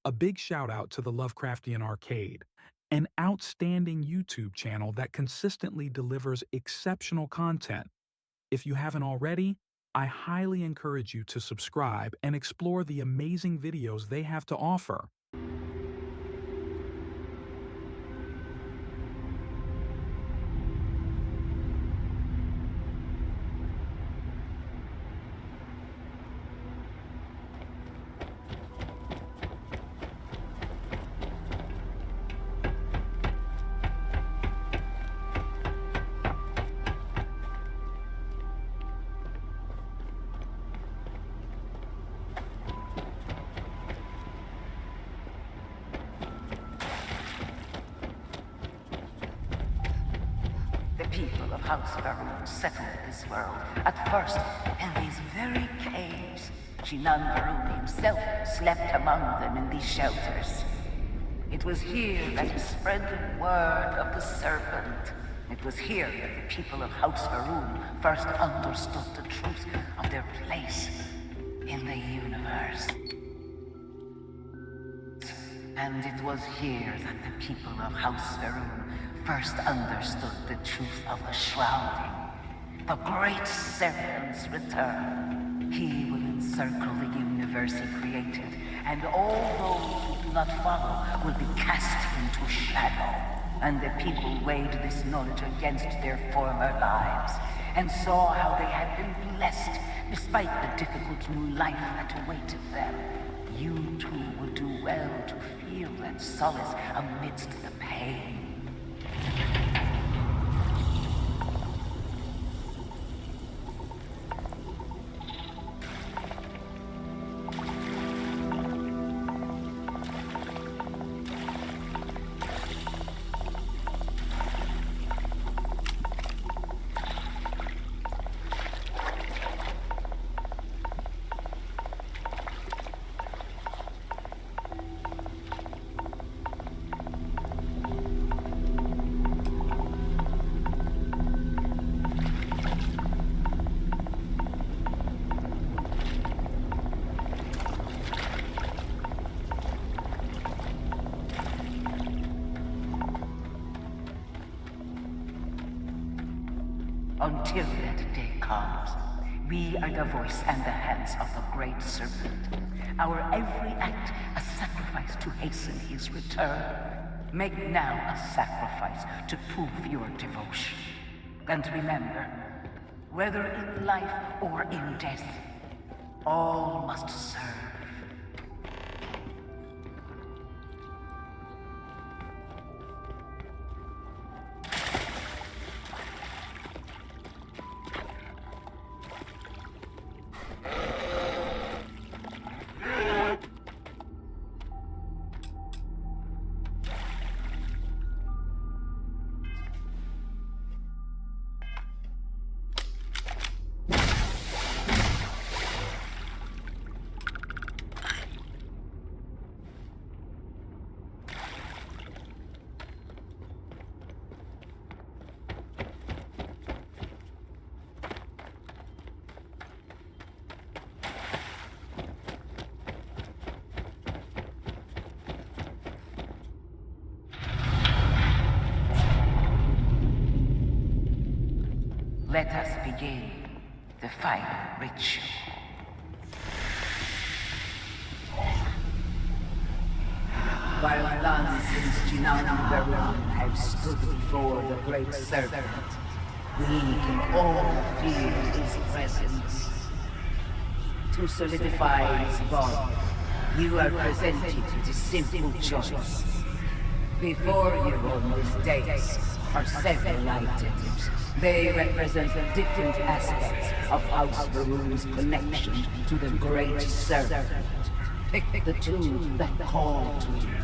A big shout out to the Lovecraftian Arcade, an outstanding YouTube channel that consistently delivers exceptional content. If you haven't already, I highly encourage you to subscribe and explore the amazing videos they have to offer. The people of House Varun settled this world, at first in these very caves. Shinan Varun himself slept among them in these shelters. It was here that he spread the word of the serpent. It was here that the people of House Varun first understood the truth of their place in the universe. And it was here that the people of House Varun first understood the truth of the shrouding. The great serpent's return. He will encircle the universe he created, and all those who do not follow will be cast into shadow. And the people weighed this knowledge against their former lives, and saw how they had been blessed despite the difficult new life that awaited them. You too will do well to feel that solace amidst the pain. Until that day comes, we are the voice and the hands of the great serpent. Our every act a sacrifice to hasten his return. Make now a sacrifice to prove your devotion. And remember, whether in life or in death, all must serve. Let us begin the final ritual. While none since Jinan Varun have stood before the great serpent, we can all feel his presence. To solidify his bond, you are presented with a simple choice. Before you on this dais are several items. They represent different aspects of House Varun's connection to the great serpent. Pick the two that call to you.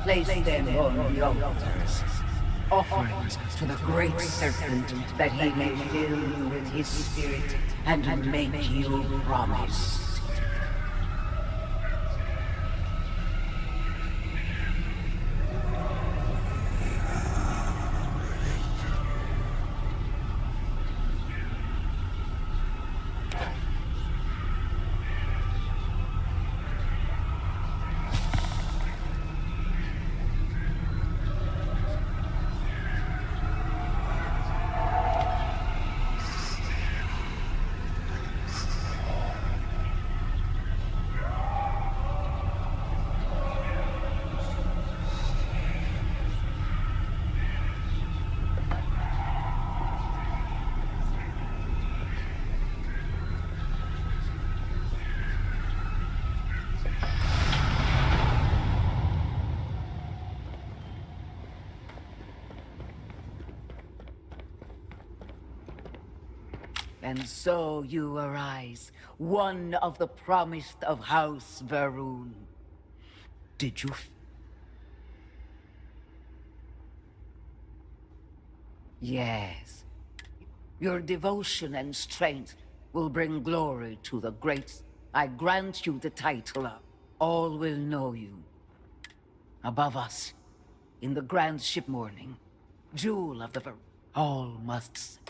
Place them on the altars. Offerings to the great serpent that he may fill you with his spirit and make you promise. And so you arise, one of the promised of House Varun. Did you Yes. Your devotion and strength will bring glory to the great. I grant you the title of All will know you. Above us, in the grand ship morning, jewel of the all must.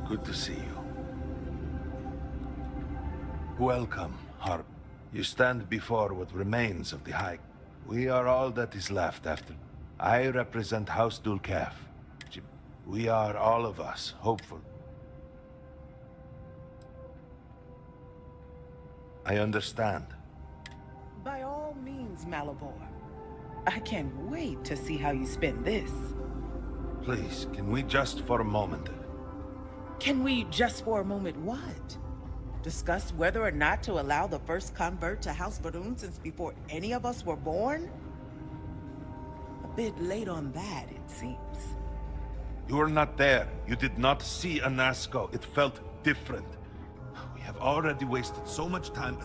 Good to see you. Welcome, Harp. You stand before what remains of the High. We are all that is left after. I represent House Dulcaf. We are all of us, hopeful. I understand. By all means, Malabor. I can't wait to see how you spend this. Please, can we just for a moment... Can we just for a moment what? Discuss whether or not to allow the first convert to House Varun since before any of us were born? A bit late on that, it seems. You were not there. You did not see Anasco. It felt different. We have already wasted so much time.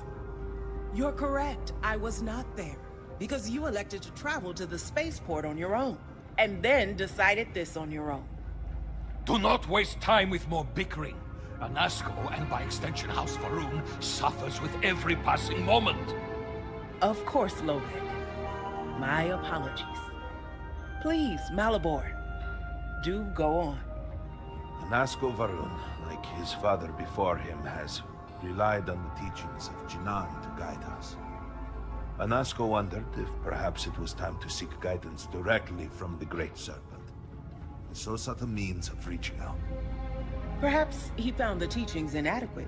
You're correct. I was not there. Because you elected to travel to the spaceport on your own. And then decided this on your own. Do not waste time with more bickering. Anasco, and by extension House Varun, suffers with every passing moment. Of course, Lovek. My apologies. Please, Malabor, do go on. Anasco Varun, like his father before him, has relied on the teachings of Jinan to guide us. Anasco wondered if perhaps it was time to seek guidance directly from the Great Serpent. So sought a means of reaching out. Perhaps he found the teachings inadequate.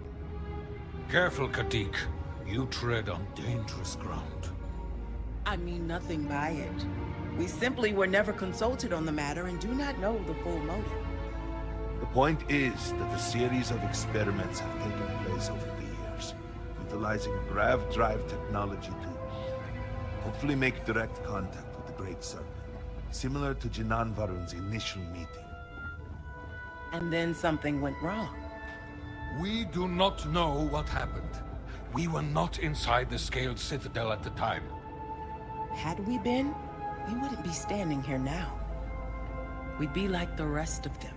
Careful, Katik. You tread on dangerous ground. I mean nothing by it. We simply were never consulted on the matter and do not know the full motive. The point is that a series of experiments have taken place over the years, utilizing grav drive technology to hopefully make direct contact with the Great Serpent. Similar to Jinan Varun's initial meeting. And then something went wrong. We do not know what happened. We were not inside the Scaled Citadel at the time. Had we been, we wouldn't be standing here now. We'd be like the rest of them.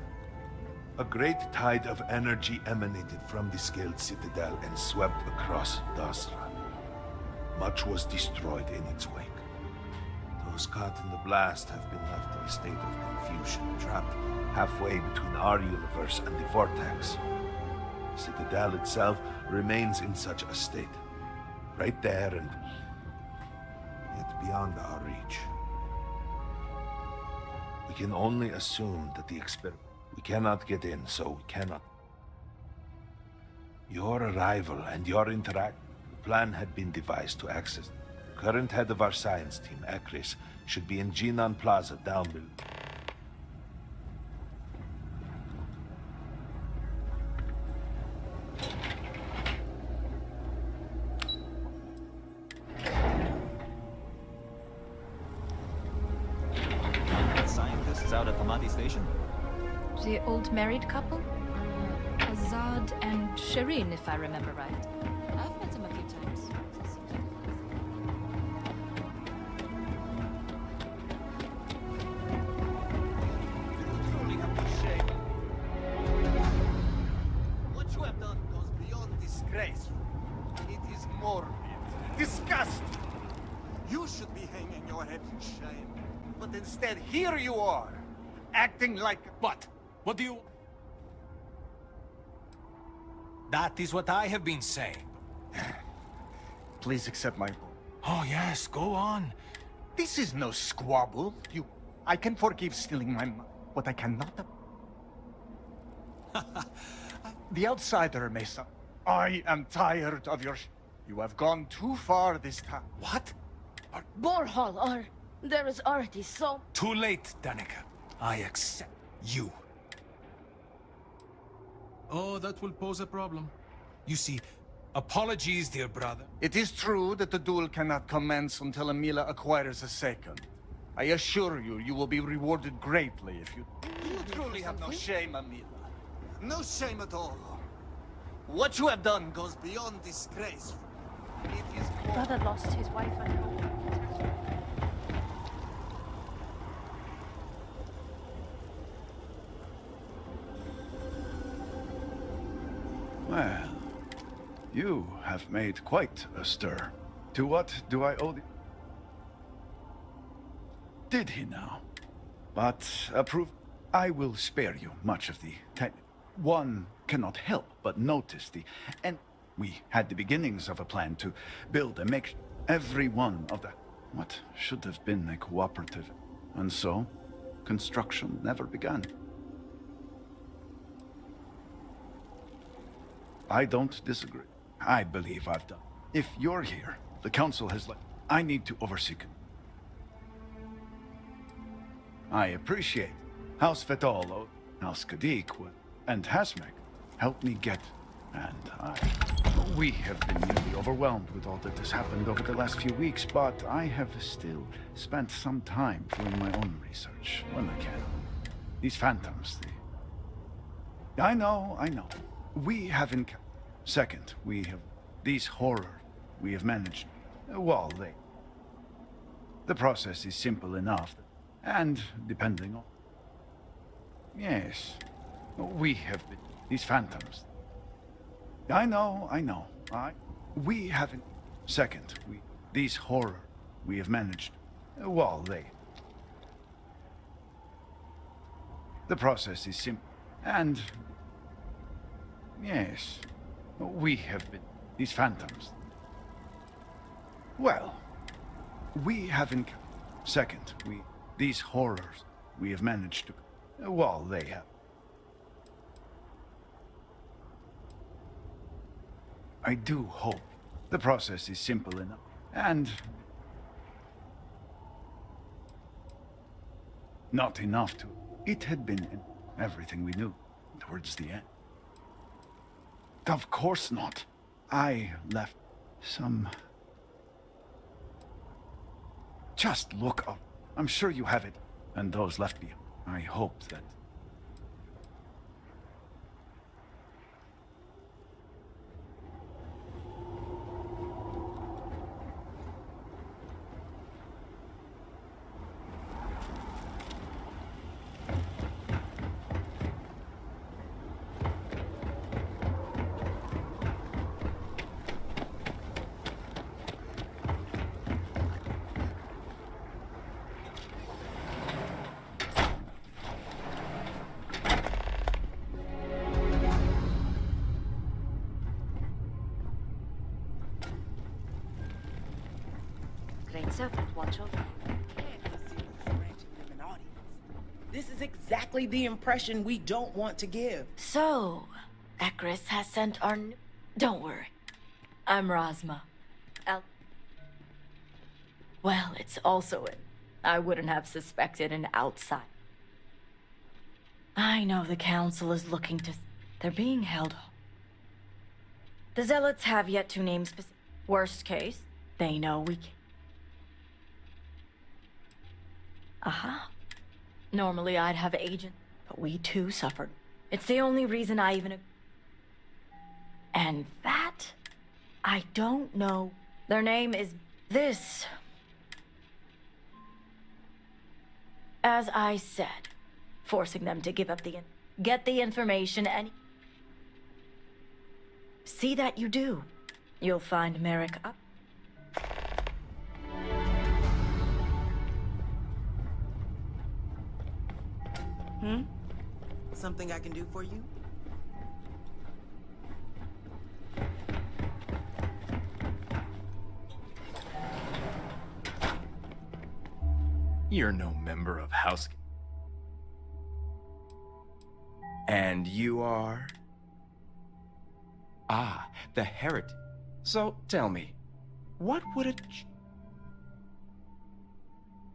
A great tide of energy emanated from the Scaled Citadel and swept across Dasra. Much was destroyed in its wake. Those caught in the blast have been left in a state of confusion, trapped halfway between our universe and the Vortex. The Citadel itself remains in such a state. Right there and yet beyond our reach. We can only assume that the experiment... We cannot get in, so we cannot... Your arrival and your interact... The plan had been devised to access... The current head of our science team, Ekris, should be in Jinan Plaza down below. Scientists out at Hamadi Station? The old married couple? Azad and Shireen, if I remember right. I've met them a few times. disgraceful. It is morbid. Disgusting. You should be hanging your head in shame. But instead, here you are, acting like... What? What do you... That is what I have been saying. Please accept my... Oh yes, go on. This is no squabble. I can forgive stealing my money, but I cannot... The outsider may say, I am tired of your... You have gone too far this time. What? Borhall, there is already so... Too late, Danica. I accept you. Oh, that will pose a problem. You see, apologies, dear brother. It is true that the duel cannot commence until Amila acquires a second. I assure you, you will be rewarded greatly if you... You truly have no shame, Amila. No shame at all. What you have done goes beyond disgrace. It is... Brother lost his wife and... Well, you have made quite a stir. To what do I owe the... Did he now? But approve... I will spare you much of the... One cannot help but notice the... And we had the beginnings of a plan to build and make every one of the... What should have been a cooperative. And so, construction never began. I don't disagree. I believe I've done. If you're here, the council has I need to oversee. I appreciate House Vetolo, House Kadik, and Hasmek helped me get, we have been nearly overwhelmed with all that has happened over the last few weeks, but I have still spent some time doing my own research when I can. These phantoms, I know. We haven't... Second, we have... These horrors we have managed... Well, the process is simple enough, and depending on... Yes, we have been... These phantoms... I know. We haven't... Second, These horrors we have managed... Well, The process is simple, and... Yes, we have been... These phantoms... Well, we haven't... Second, These horrors we have managed to... Well, they have... I do hope the process is simple enough, and... Not enough to... It had been in everything we knew towards the end. Of course not. I left some... Just look up. I'm sure you have it. And those left behind. I hope that... Great servant, watch over. This is exactly the impression we don't want to give. So, Akris has sent our... Don't worry. I'm Razma. Well, it's also it. I wouldn't have suspected an outside. I know the council is looking to... They're being held... The Zealots have yet to name specific... Worst case, they know we can... Aha. Normally I'd have agent, but we too suffered. It's the only reason I even... And that... I don't know. Their name is... This... As I said, forcing them to give up the... Get the information and... see that you do. You'll find Merrick up. Something I can do for you? You're no member of House... And you are? Ah, the Heretic. So, tell me, what would a...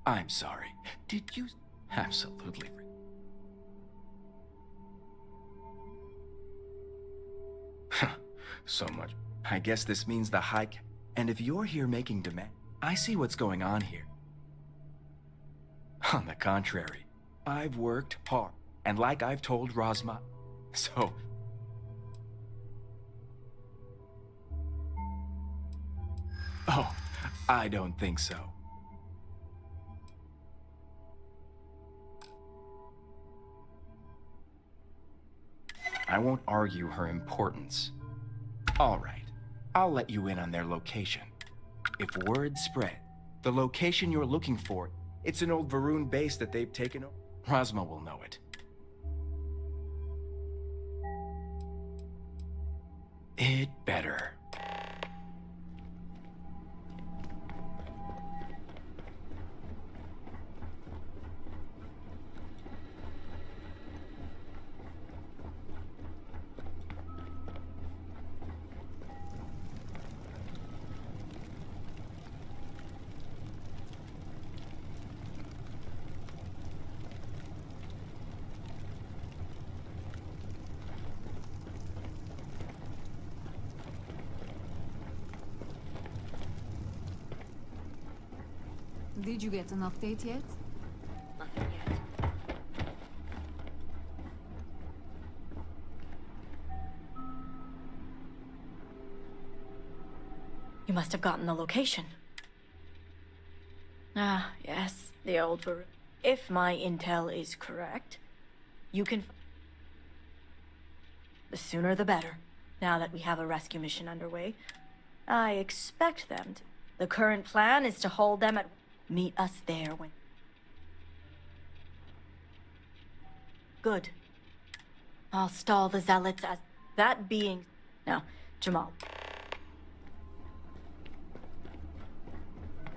I'm sorry, did you... Absolutely... So much. I guess this means the High... And if you're here making demand, I see what's going on here. On the contrary, I've worked hard, and like I've told Rosma, so... Oh, I don't think so. I won't argue her importance. All right, I'll let you in on their location. If word spread, the location you're looking for, it's an old Varun base that they've taken over. Rosma will know it. It better. Did you get an update yet? Nothing yet. You must have gotten the location. Ah, yes, the old Varun. If my intel is correct, you can... The sooner the better, now that we have a rescue mission underway. I expect them to... The current plan is to hold them at... Meet us there when... Good. I'll stall the Zealots as... That being... Now, Jamal.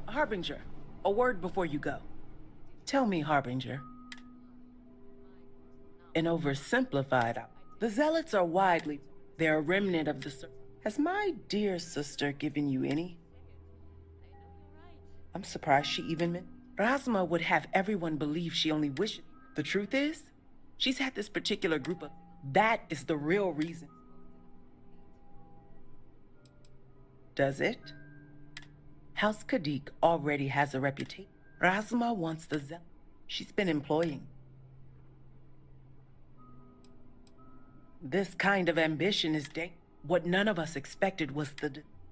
Harbinger, a word before you go. Tell me, Harbinger. An oversimplified... The Zealots are widely... They're a remnant of the... Has my dear sister given you any? I'm surprised she even... Rasma would have everyone believe she only wishes. The truth is, she's had this particular group of... That is the real reason. Does it? House Kadik already has a reputation. Rasma wants the Zealot she's been employing. This kind of ambition is dangerous. What none of us expected was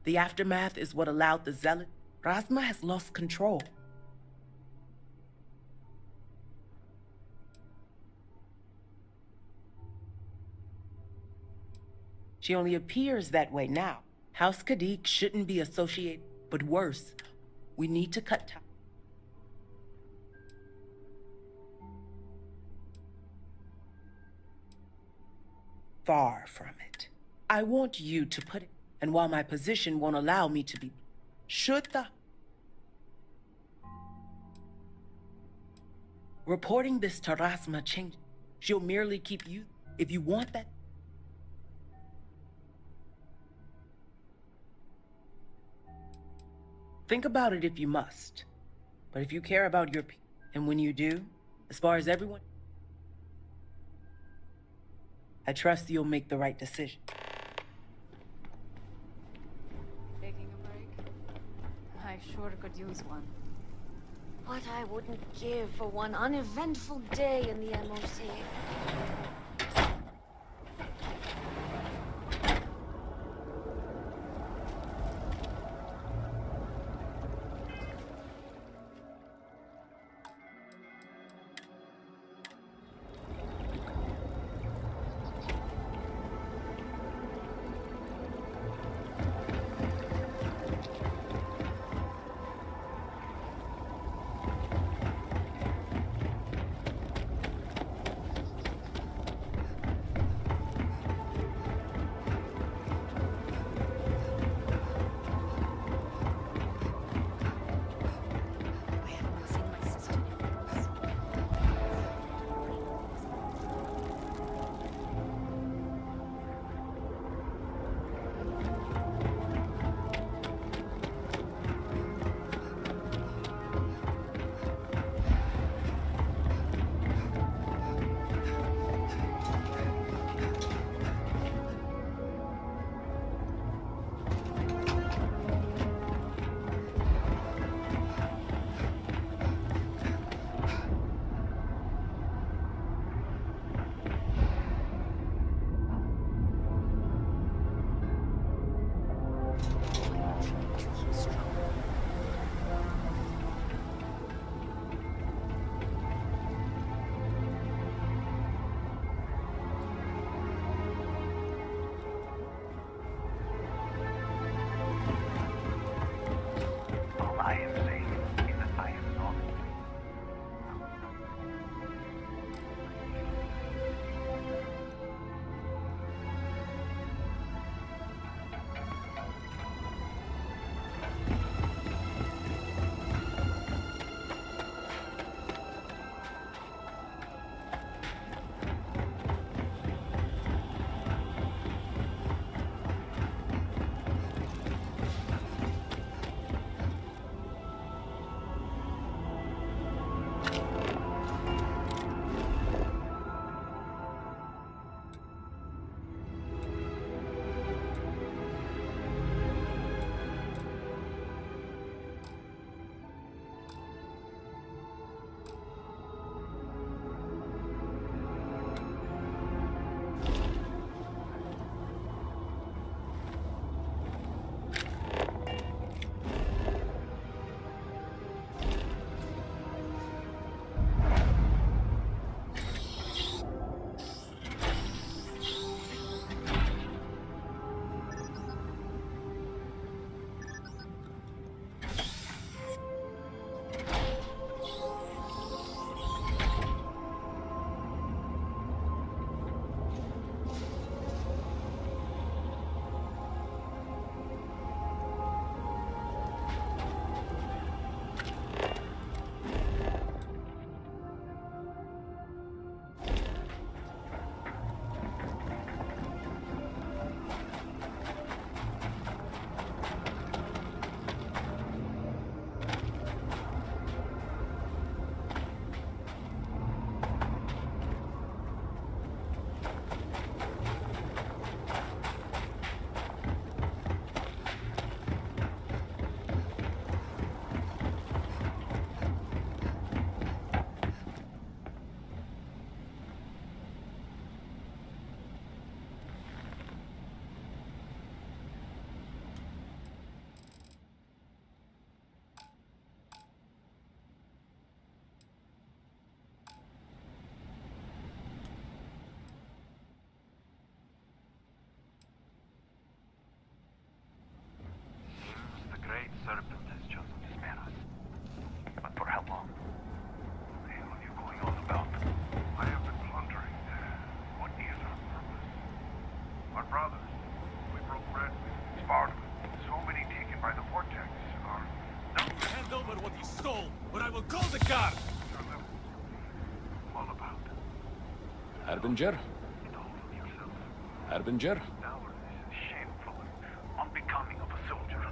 the aftermath is what allowed the Zealot... Rasma has lost control. She only appears that way now. House Kadik shouldn't be associated, but worse, we need to cut ties. Far from it. I want you to put it, and while my position won't allow me to be... Should the... Reporting this to Rasma change. She'll merely keep you... If you want that... Think about it if you must. But if you care about your people, and when you do, as far as everyone... I trust you'll make the right decision. Taking a break? I sure could use one. What I wouldn't give for one uneventful day in the MOC. keep strong. All I am saying is that I am not. The great serpent has chosen to spare us. But for how long? What the hell are you going on about? I have been pondering. What is our purpose? Our brothers. We broke bread with, sparred with. So many taken by the vortex. Our numbers. Hand over what he stole, or I will call the guard! All about. Harbinger? Harbinger? Now this is shameful and unbecoming of a soldier.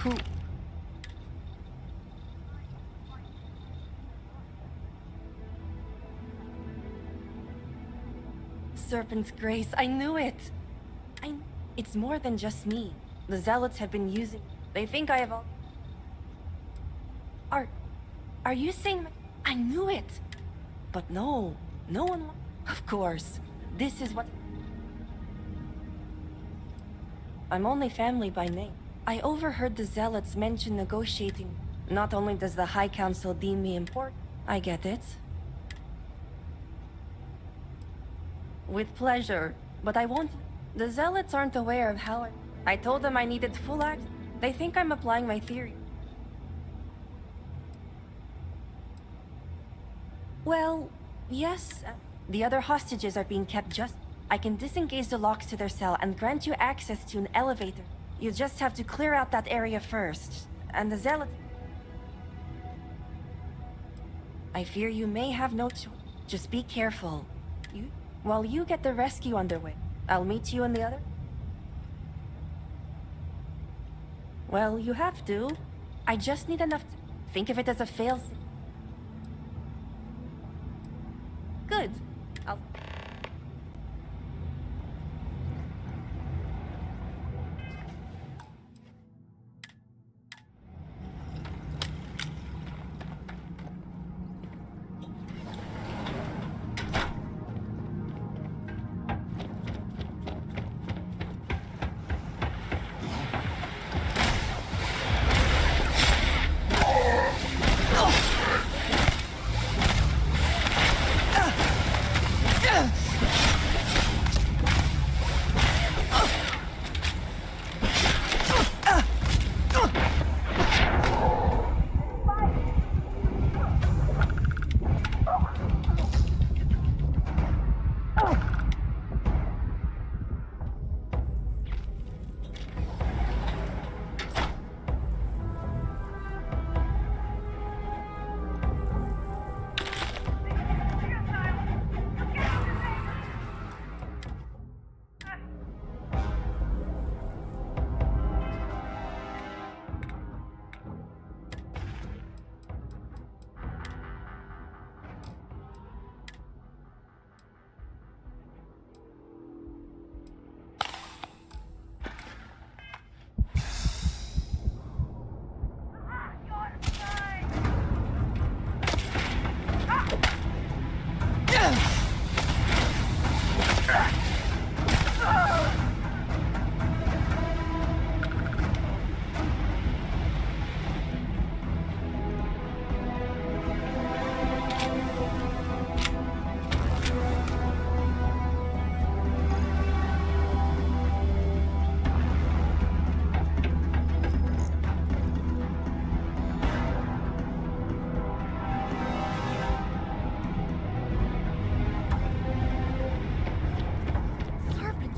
Who? Serpent's Grace, I knew it! It's more than just me. The Zealots have been using... They think I have all... Are you saying... I knew it! But no one... Of course, this is what... I'm only family by name. I overheard the Zealots mention negotiating. Not only does the High Council deem me important, I get it. With pleasure, but I won't... The Zealots aren't aware of how I told them I needed full access. They think I'm applying my theory. Well, yes. The other hostages are being kept just... I can disengage the locks to their cell and grant you access to an elevator. You just have to clear out that area first. And the Zealots... I fear you may have no choice. Just be careful. While you get the rescue underway, I'll meet you in the other... Well, you have to. I just need enough to... Think of it as a fail... Good. I'll...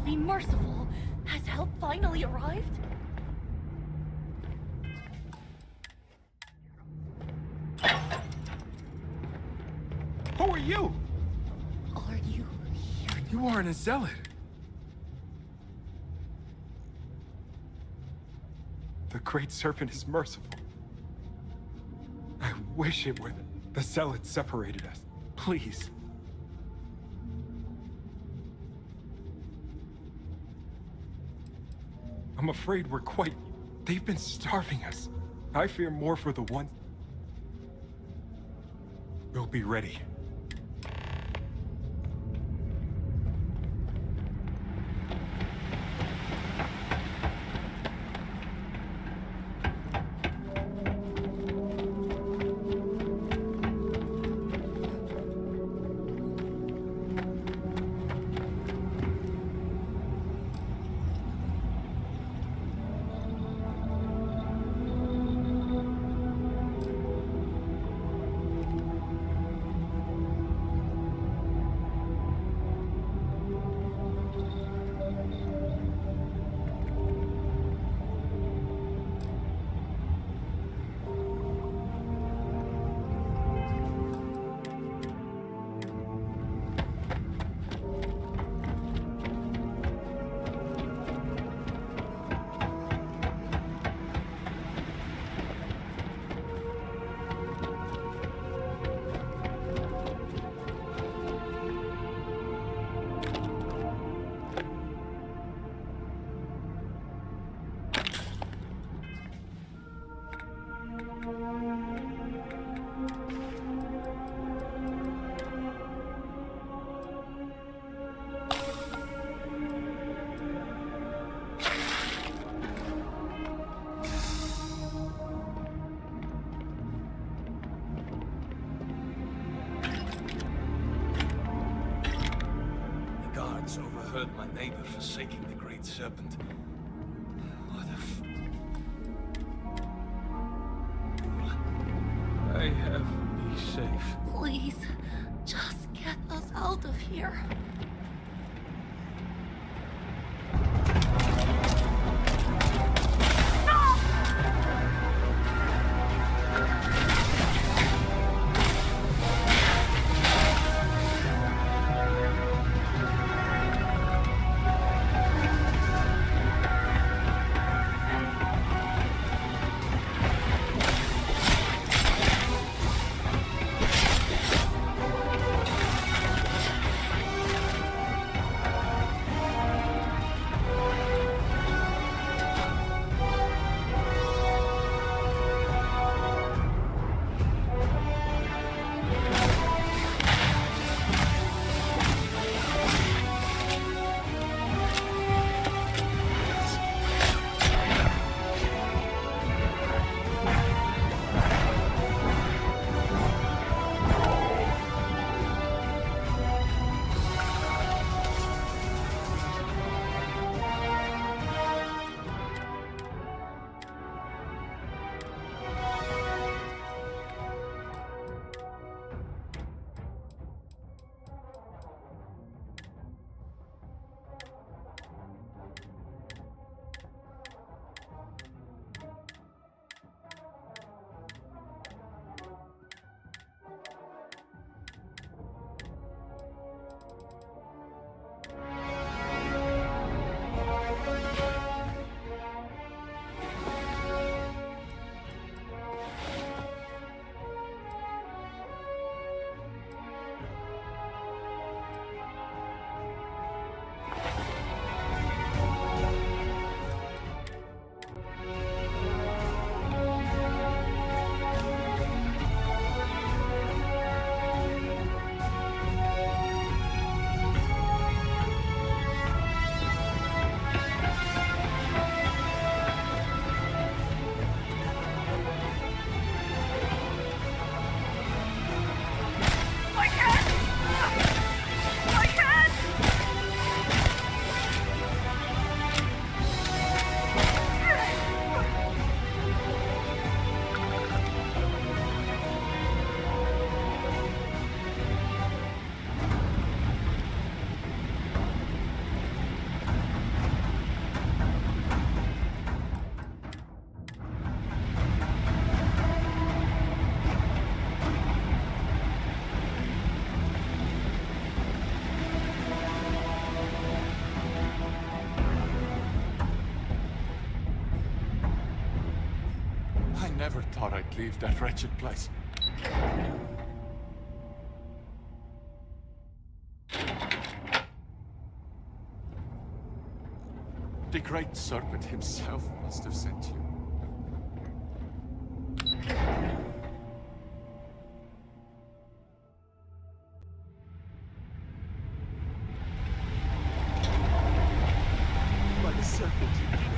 Merciful. Has help finally arrived? Who are you? Are you here? You aren't a zealot. The Great Serpent is merciful. I wish it were the zealots separated us. Please. I'm afraid we're quite... They've been starving us. I fear more for the ones... We'll be ready. once overheard my neighbor forsaking the Great Serpent. What a fool. I have to be safe. Please, just get us out of here. I never thought I'd leave that wretched place. The Great Serpent himself must have sent you. By the serpent, you did it.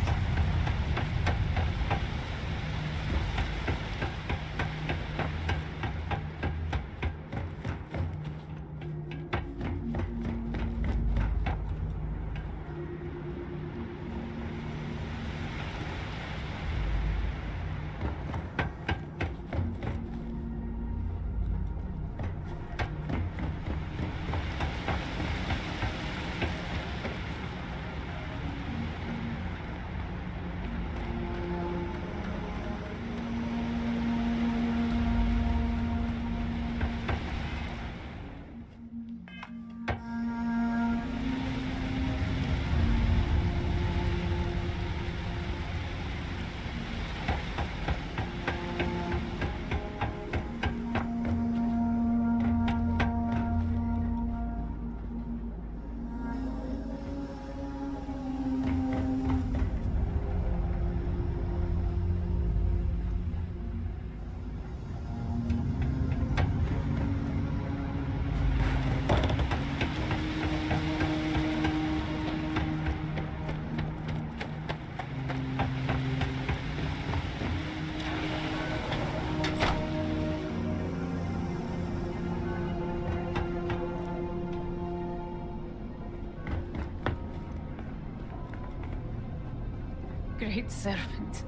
Great Serpent,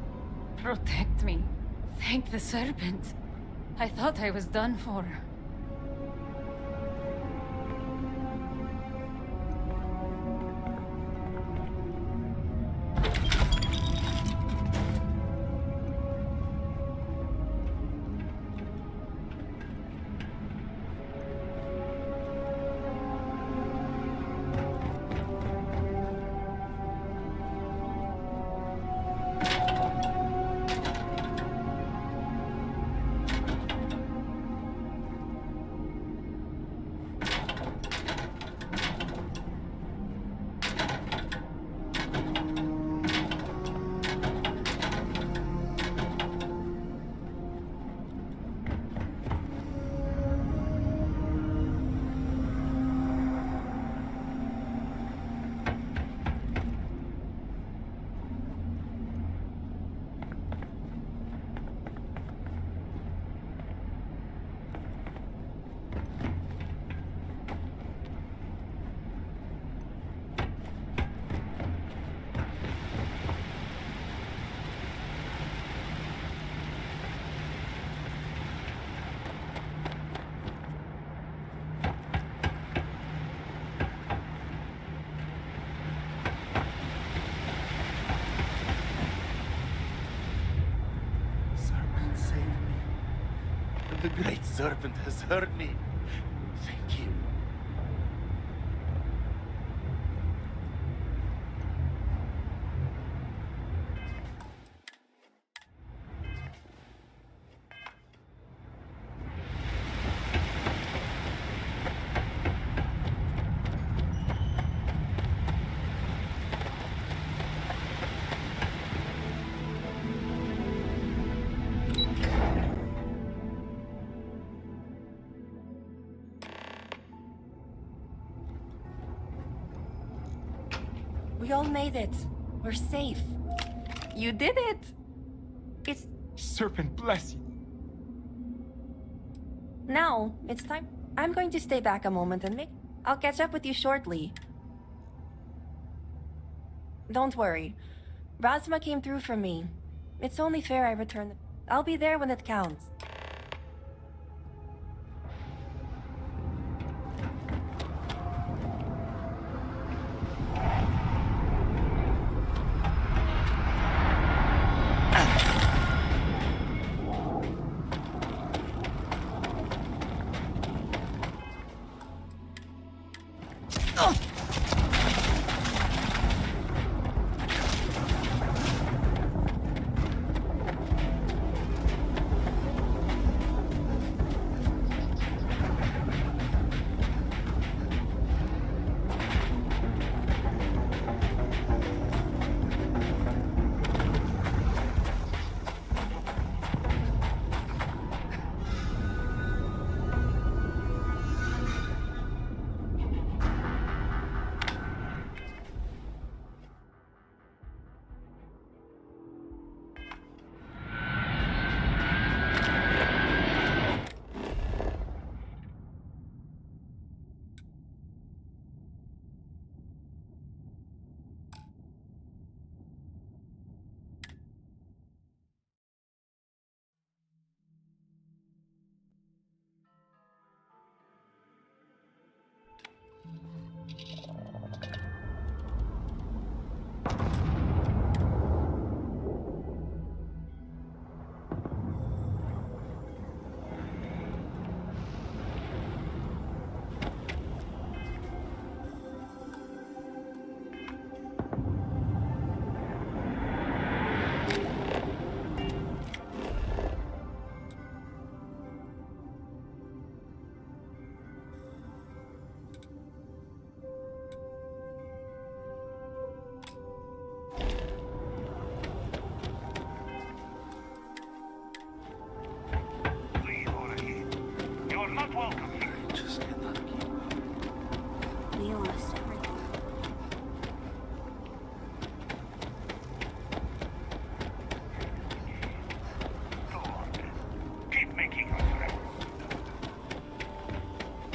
protect me. Thank the Serpent. I thought I was done for. The Great Serpent has heard me. Thank you. We all made it. We're safe. You did it! It's... Serpent bless you. Now, it's time. I'm going to stay back a moment and I'll catch up with you shortly. Don't worry. Razma came through for me. It's only fair I return. I'll be there when it counts.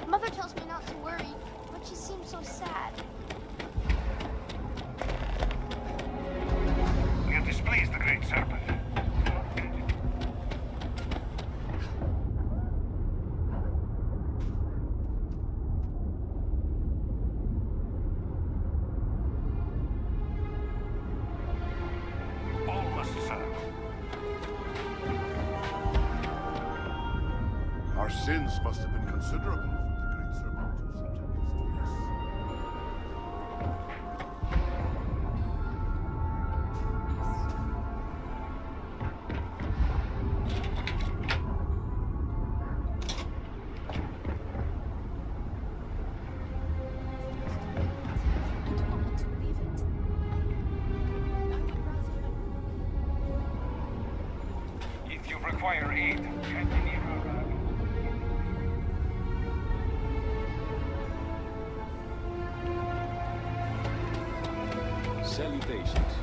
Mother tells me not to worry, but she seems so sad. We have to sins must have been considerable for the great serpent to subject us to this. If you require aid, continue. Salutations.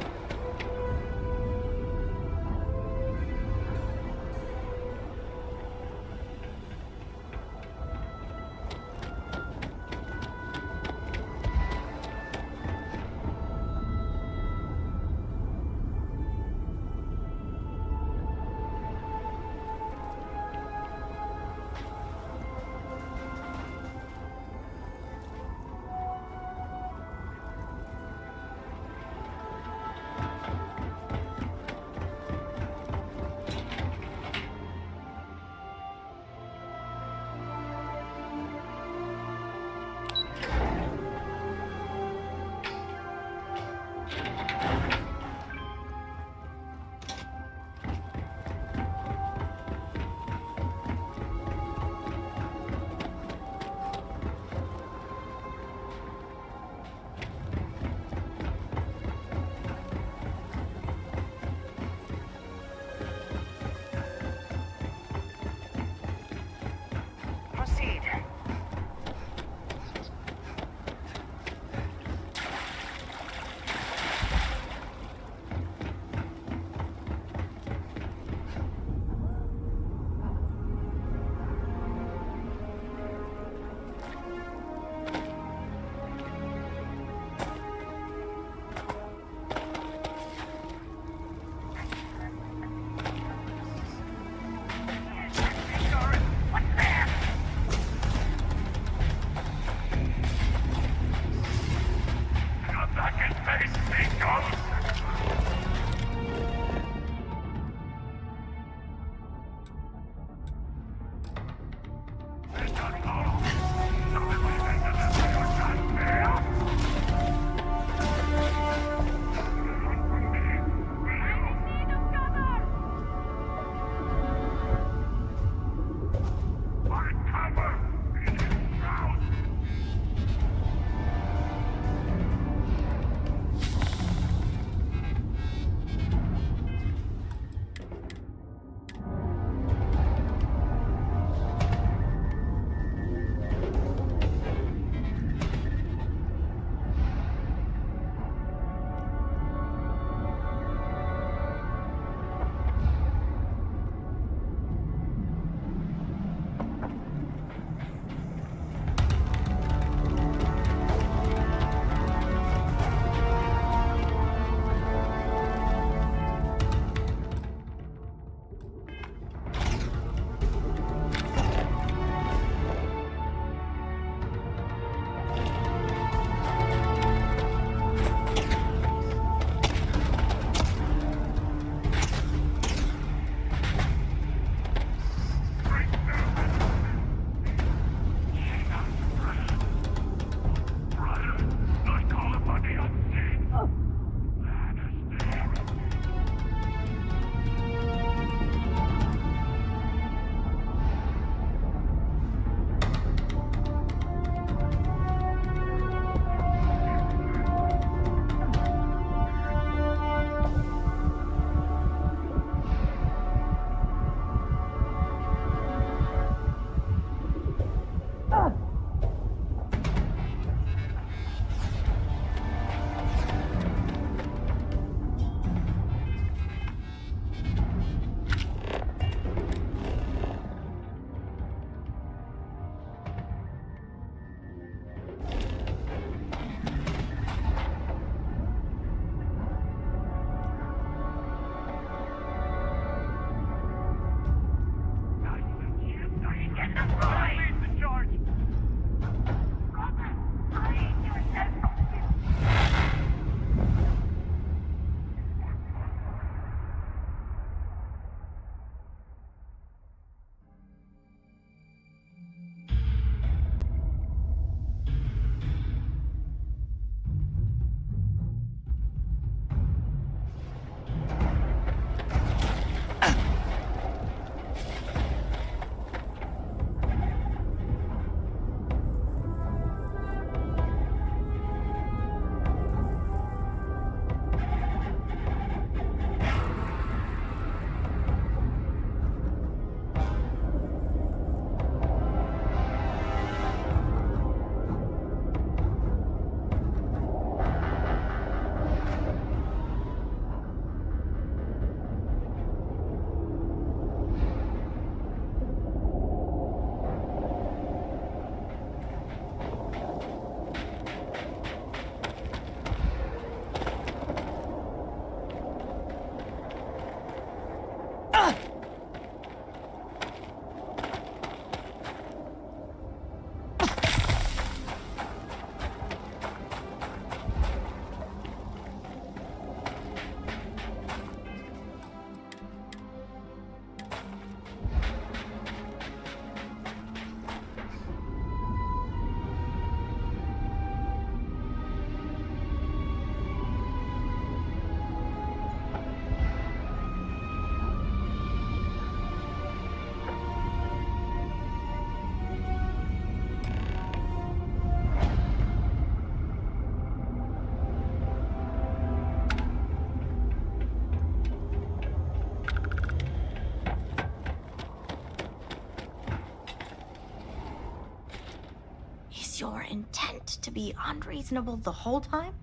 Was your intent to be unreasonable the whole time?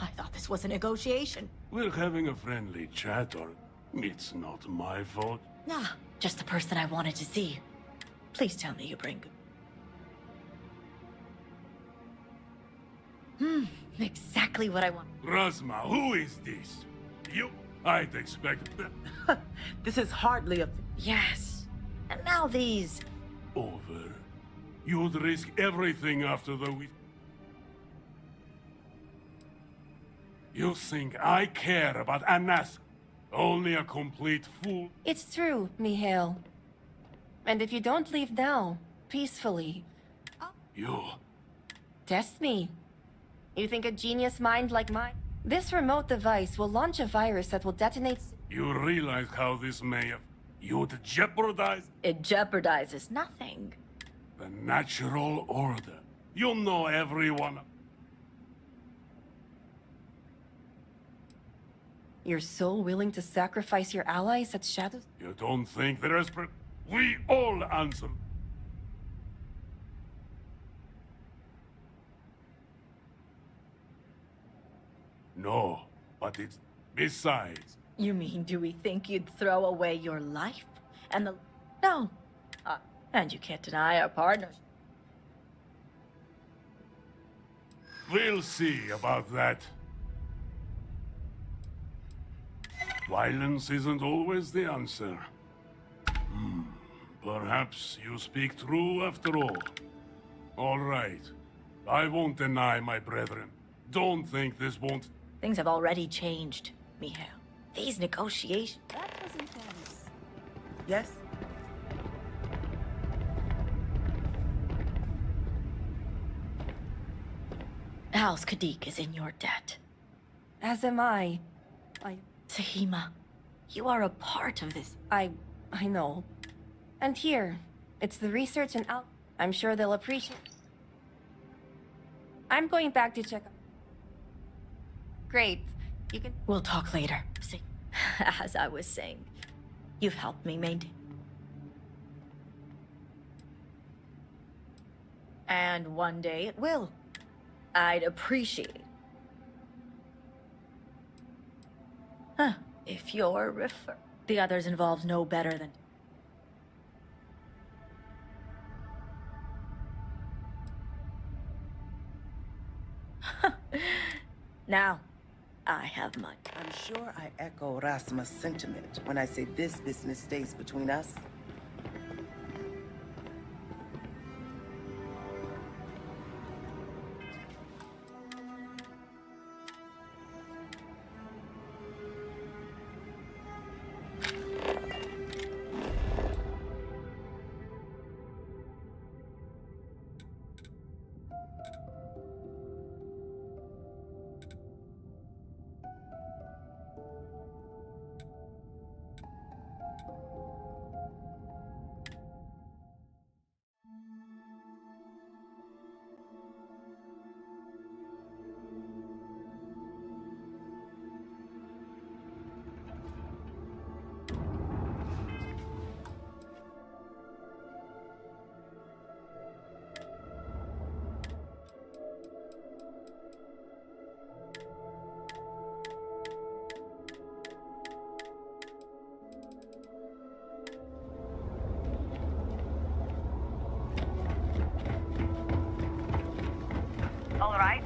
I thought this was a negotiation. We're having a friendly chat, or it's not my fault. Nah, just the person I wanted to see. Please tell me you bring exactly what I want. Rasma, who is this? You? I'd expect that. This is hardly a... Yes. And now these... Over. You'd risk everything after the week. You think I care about Anas? Only a complete fool? It's true, Mihail. And if you don't leave now, peacefully... You... Test me. You think a genius mind like mine? This remote device will launch a virus that will detonate... You realize how this may have... You'd jeopardize... It jeopardizes nothing. The natural order. You know everyone... You're so willing to sacrifice your allies at Shadows? You don't think there is... We all answer. No, but it's... Besides... You mean, do we think you'd throw away your life? And the... No. And you can't deny our partners. We'll see about that. Violence isn't always the answer. Perhaps you speak true after all. All right. I won't deny my brethren. Don't think this won't... Things have already changed, Mihail. These negotiations... That was intense. Yes? House Kadik is in your debt. As am I. Sahima, you are a part of this. I know. And here, it's the research and out... I'm sure they'll appreciate... I'm going back to check... Great. You can... We'll talk later. See, as I was saying, you've helped me maintain... And one day it will. I'd appreciate... Huh. If you're the others involved know better than... Now, I have money. I'm sure I echo Rasma's sentiment when I say this business stays between us. All right.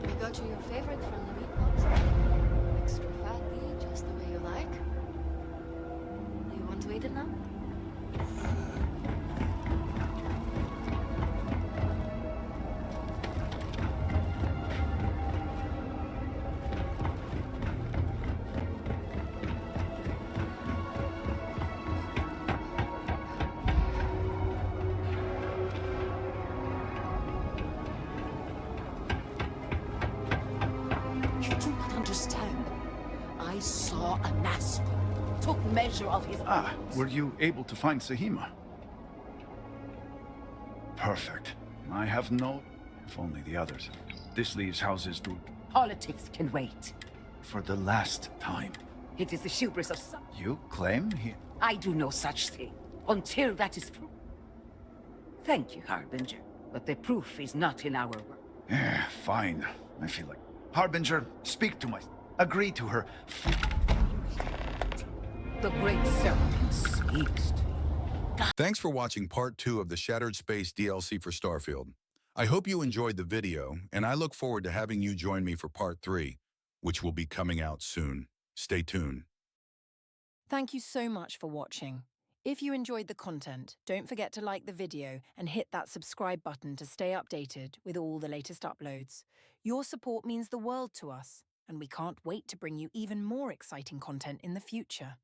I got you your favorite from the meatballs. Extra fatty, just the way you like. Do you want to eat it now? You do not understand. I saw a Nasp. Took measure of his... Were you able to find Sahima? Perfect. I have no... If only the others. This leaves houses to... Politics can wait. for the last time. It is the hubris of some. You claim he... I do no such thing, until that is proved. Thank you, Harbinger, but the proof is not in our work. Yeah, fine. I feel like... Harbinger, speak to my... Agree to her. The Great Serpent speaks to you. Thanks for watching part 2 of the Shattered Space DLC for Starfield. I hope you enjoyed the video, and I look forward to having you join me for part 3, which will be coming out soon. Stay tuned. Thank you so much for watching. If you enjoyed the content, don't forget to like the video and hit that subscribe button to stay updated with all the latest uploads. Your support means the world to us, and we can't wait to bring you even more exciting content in the future.